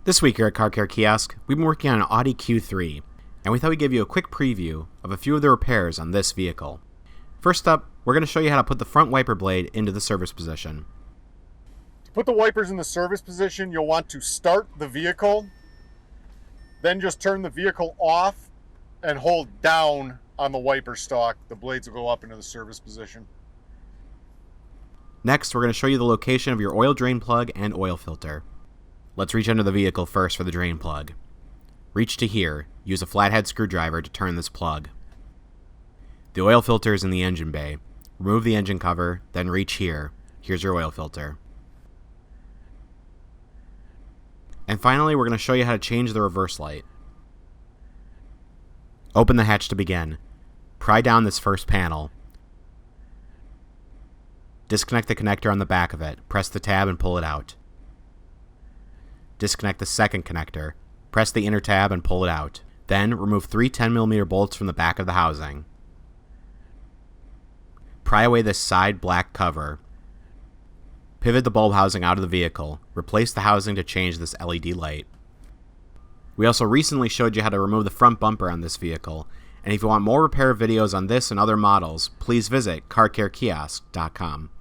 This week here at CarCareKiosk, we've been working on an Audi Q3, and we thought we'd give you a quick preview of a few of the repairs on this vehicle. First up, we're going to show you how to put the front wiper blade into the service position. To put the wipers in the service position, you'll want to start the vehicle, then just turn the vehicle off and hold down on the wiper stalk. The blades will go up into the service position. Next, we're going to show you the location of your oil drain plug and oil filter. Let's reach under the vehicle first for the drain plug. Reach to here. Use a flathead screwdriver to turn this plug. The oil filter is in the engine bay. Remove the engine cover, then reach here. Here's your oil filter. And finally, we're going to show you how to change the reverse light. Open the hatch to begin. Pry down this first panel. Disconnect the connector on the back of it. Press the tab and pull it out. Disconnect the second connector. Press the inner tab and pull it out. Then remove 3 10mm bolts from the back of the housing. Pry away this side black cover. Pivot the bulb housing out of the vehicle. Replace the housing to change this LED light. We also recently showed you how to remove the front bumper on this vehicle, and if you want more repair videos on this and other models, please visit CarCareKiosk.com.